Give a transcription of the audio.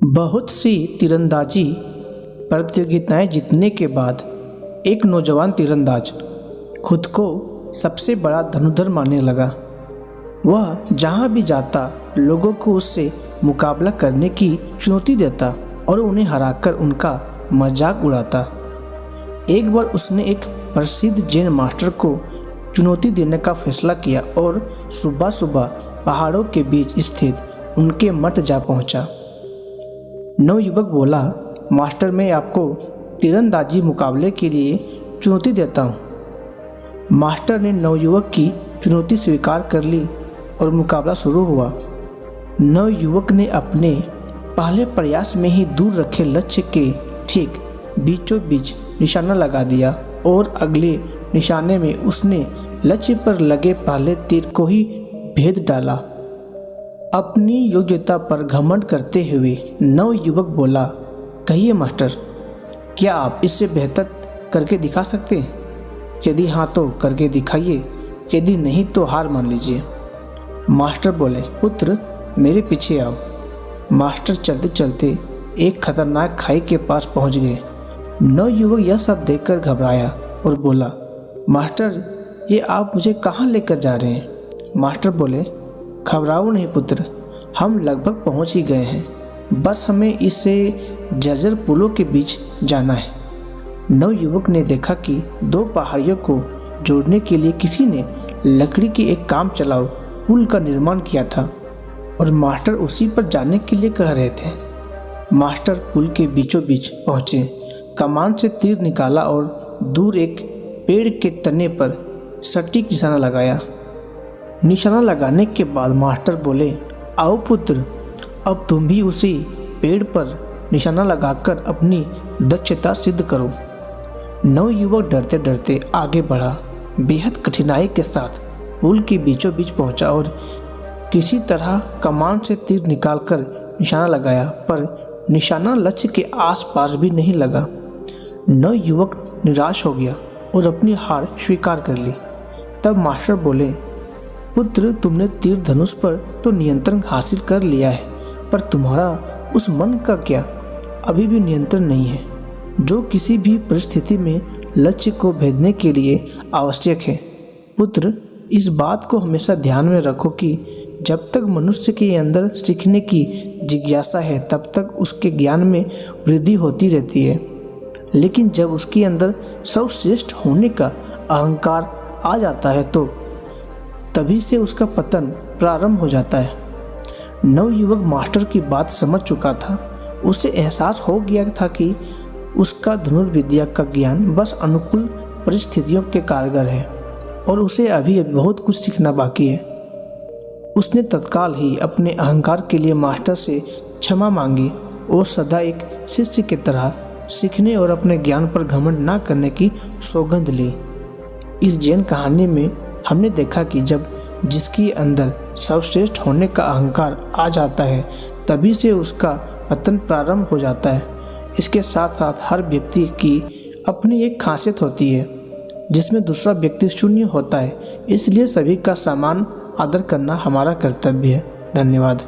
बहुत सी तीरंदाजी प्रतियोगिताएं जीतने के बाद एक नौजवान तीरंदाज खुद को सबसे बड़ा धनुर्धर मानने लगा। वह जहां भी जाता लोगों को उससे मुकाबला करने की चुनौती देता और उन्हें हराकर उनका मजाक उड़ाता। एक बार उसने एक प्रसिद्ध जैन मास्टर को चुनौती देने का फैसला किया और सुबह सुबह पहाड़ों के बीच स्थित उनके मठ जा पहुंचा। नवयुवक बोला, मास्टर, मैं आपको तीरंदाजी मुकाबले के लिए चुनौती देता हूँ। मास्टर ने नवयुवक की चुनौती स्वीकार कर ली और मुकाबला शुरू हुआ। नवयुवक ने अपने पहले प्रयास में ही दूर रखे लक्ष्य के ठीक बीचों बीच निशाना लगा दिया और अगले निशाने में उसने लक्ष्य पर लगे पहले तीर को ही भेद डाला। अपनी योग्यता पर घमंड करते हुए नवयुवक बोला, कहिए मास्टर, क्या आप इससे बेहतर करके दिखा सकते हैं? यदि हाँ तो करके दिखाइए, यदि नहीं तो हार मान लीजिए। मास्टर बोले, पुत्र मेरे पीछे आओ। मास्टर चलते चलते एक खतरनाक खाई के पास पहुंच गए। नवयुवक यह सब देखकर घबराया और बोला, मास्टर, ये आप मुझे कहाँ लेकर जा रहे हैं? मास्टर बोले, घबराओ नहीं पुत्र, हम लगभग पहुंच ही गए हैं, बस हमें इससे जर्जर पुलों के बीच जाना है। नवयुवक ने देखा कि दो पहाड़ियों को जोड़ने के लिए किसी ने लकड़ी के एक काम चलाऊ पुल का निर्माण किया था और मास्टर उसी पर जाने के लिए कह रहे थे। मास्टर पुल के बीचों बीच पहुंचे, कमान से तीर निकाला और दूर एक पेड़ के तने पर सटीक निशाना लगाया। निशाना लगाने के बाद मास्टर बोले, आओ पुत्र, अब तुम भी उसी पेड़ पर निशाना लगाकर अपनी दक्षता सिद्ध करो। नवयुवक डरते डरते आगे बढ़ा, बेहद कठिनाई के साथ पुल के बीचों बीच पहुंचा और किसी तरह कमान से तीर निकालकर निशाना लगाया, पर निशाना लक्ष्य के आसपास भी नहीं लगा। नवयुवक निराश हो गया और अपनी हार स्वीकार कर ली। तब मास्टर बोले, पुत्र, तुमने तीर धनुष पर तो नियंत्रण हासिल कर लिया है, पर तुम्हारा उस मन का क्या? अभी भी नियंत्रण नहीं है, जो किसी भी परिस्थिति में लक्ष्य को भेदने के लिए आवश्यक है। पुत्र, इस बात को हमेशा ध्यान में रखो कि जब तक मनुष्य के अंदर सीखने की जिज्ञासा है तब तक उसके ज्ञान में वृद्धि होती रहती है, लेकिन जब उसके अंदर सर्वश्रेष्ठ होने का अहंकार आ जाता है तो तभी से उसका पतन प्रारंभ हो जाता है। नवयुवक मास्टर की बात समझ चुका था। उसे एहसास हो गया था कि उसका धनुर्विद्या का ज्ञान बस अनुकूल परिस्थितियों के कारगर है और उसे अभी बहुत कुछ सीखना बाकी है। उसने तत्काल ही अपने अहंकार के लिए मास्टर से क्षमा मांगी और सदा एक शिष्य की तरह सीखने और अपने ज्ञान पर घमंड न करने की सौगंध ली। इस जैन कहानी में हमने देखा कि जब जिसके अंदर सर्वश्रेष्ठ होने का अहंकार आ जाता है तभी से उसका पतन प्रारंभ हो जाता है। इसके साथ साथ हर व्यक्ति की अपनी एक खासियत होती है जिसमें दूसरा व्यक्ति शून्य होता है, इसलिए सभी का समान आदर करना हमारा कर्तव्य है। धन्यवाद।